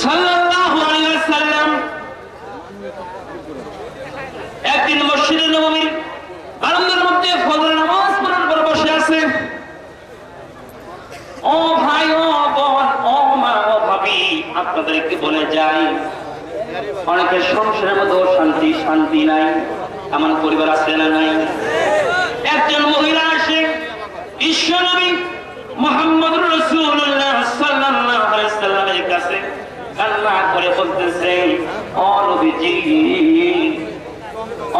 সাল্লাল্লাহু আলাইহি ওয়াসাল্লাম একদিন মসজিদে নববীর বারান্দার মধ্যে ফজর নামাজ পড়ার পর বসে আছে। ও ভাই, ও বোন, ও মা, ও ভাবি, আপনাদেরকে বলে যাই, অনেকের সংসারের মধ্যে শান্তি নাই। এমন পরিবার আছে না নাই? একজন মহিলা আসে বিশ্বনবী মুহাম্মদুর রাসূলুল্লাহ সাল্লাল্লাহু আলাইহি ওয়াসাল্লামের কাছে কান্না করে বলতেছে, ও নবীজি,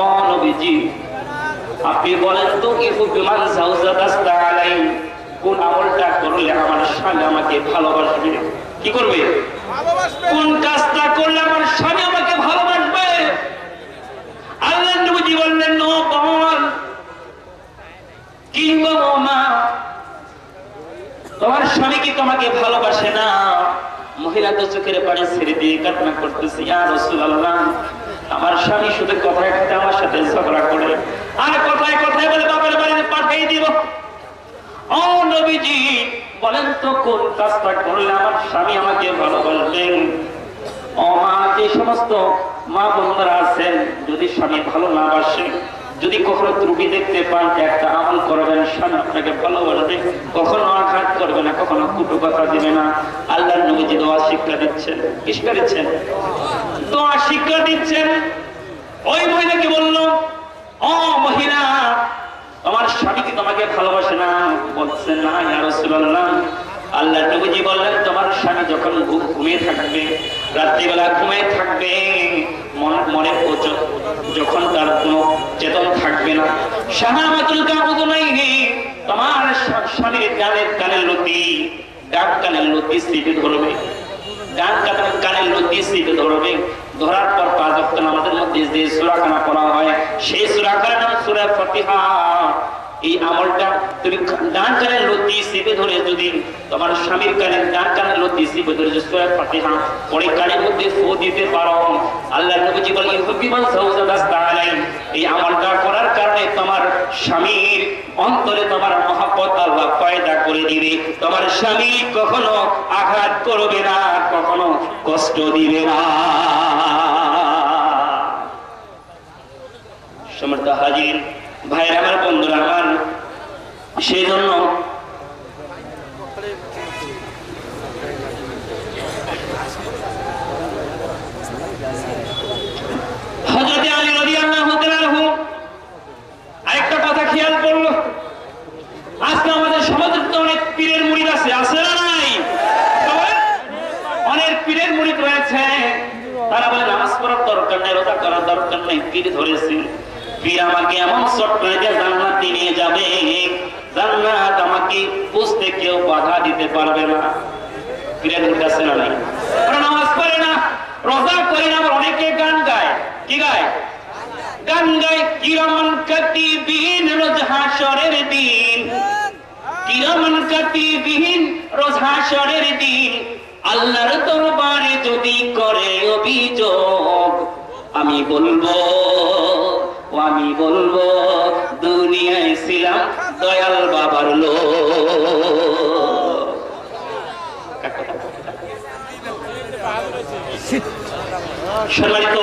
ও নবীজি, আপনি বলেন তো ইহুবিমান জাওজাতাস্তা আলাই, কোন আমলটা করলে আমার স্বামী আমাকে ভালোবাসবে? কি করবে? কোন কাজটা করলে আমার স্বামী আমাকে ভালোবাসবে? আল্লাহর নবী বললেন, ও বোন কিংবা ও মা, তোমার স্বামী কি তোমাকে ভালোবাসে না? মহিলা তো চোখের পানি ছেড়ে দিয়ে কান্না করতেছে, ইয়া রাসূলুল্লাহ, আমার স্বামী শুধু কথায় কথায় আমার সাথে ঝগড়া করে, আর কথায় কথায় বলে বাবার বাড়িতে পাঠিয়ে দিব। ও নবীজি, বলেন তো কোন কাজটা করলে আমার স্বামী আমাকে ভালোবাসবেন? ও মা, যে সমস্ত মা বোনরা আছেন, যদি স্বামী ভালো না বাসে, যদি কখনো ত্রুটি দেখতে পান, একটা আমল করবেন, স্বামী আপনাকে ভালোবাসবে, কখনো আঘাত করবে না, কখনো কুটু কথা দিবে না। আল্লাহর নবীজি দোয়া শিক্ষা দিচ্ছেন। কি শিক্ষা দিচ্ছেন? দোয়া শিক্ষা দিচ্ছেন। ওই মহিলাকে বলল, ও মহিলা, তোমার স্বামী কি তোমাকে ভালোবাসে না? বলছে, না ইয়া রাসূলুল্লাহ। আল্লাহর নবীজি বললেন, তোমার স্বামী যখন ঘুমিয়ে থাকবে, রাত্রিবেলা ঘুমিয়ে থাকবে, মনে যখন তার কোনো চেতন থাকবে না, শাহামাতুল কাউযুনাইহি, তোমার স্বামীর কানের লতি, ডান কানের লতি সিটে ধরবে, ডান কানের লতি সিটে ধরবে, ধরার পর 5 ওয়াক্ত নামাজের মধ্যে যে সূরাখানা পড়া হয়, সেই সূরাখানার নাম সূরা ফাতিহা। এই আমলটা তুমি ডান কানের লতি চেপে ধরে যদি তোমার স্বামীর ডান কানের লতি চেপে ধরে সূরা ফাতিহা পড়ে কানের মধ্যে ফু দিতে পারো, আল্লাহর নবী বলেন, ইহুবিমান জাওজাতাস্তা আলাই, এই আমলটা করার কারণে তোমার স্বামীর অন্তরে তোমার মহব্বত আল্লাহ পয়দা করে দিবে। তোমার স্বামী কখনো আঘাত করবে না, কখনো কষ্ট দিবে না। সমর্থ হাজির ভাইরা আমার, বন্ধুরা আমার, সেই জন্য হযরত আলী রাদিয়াল্লাহু তাআলা আনহু আরেকটা কথা খেয়াল করলো, আজকে আমাদের সমাজে তো অনেক পীরের মুরিদ আছে না নাই? অনেক পীরের মুরিদ রয়েছে, তারা বলে নামাজ পড়ার দরকার নেই, রোজা করার দরকার নেই, পীর ধরেছে, পীর আমাকে এমন চটকায় যে জান্নাতে নিয়ে যাবে, জান্নাত আমাকে বুঝতে কেউ বাধা দিতে পারবে না। পীরের মুরিদ আছে না নাই? ওরা নামাজ পড়ে না, রোজা করে না, আবার অনেকে গান গায়। কি গায়? গান গায়, কিরামান কাতিবিন রোজ হাশরের দিন, কিরামান কাতিবিন রোজ হাশরের দিন, আল্লাহর দরবারে যদি করে অভিযোগ, আমি বলবো দুনিয়ায় ছিলাম দয়াল বাবার লোক। সম্মানিত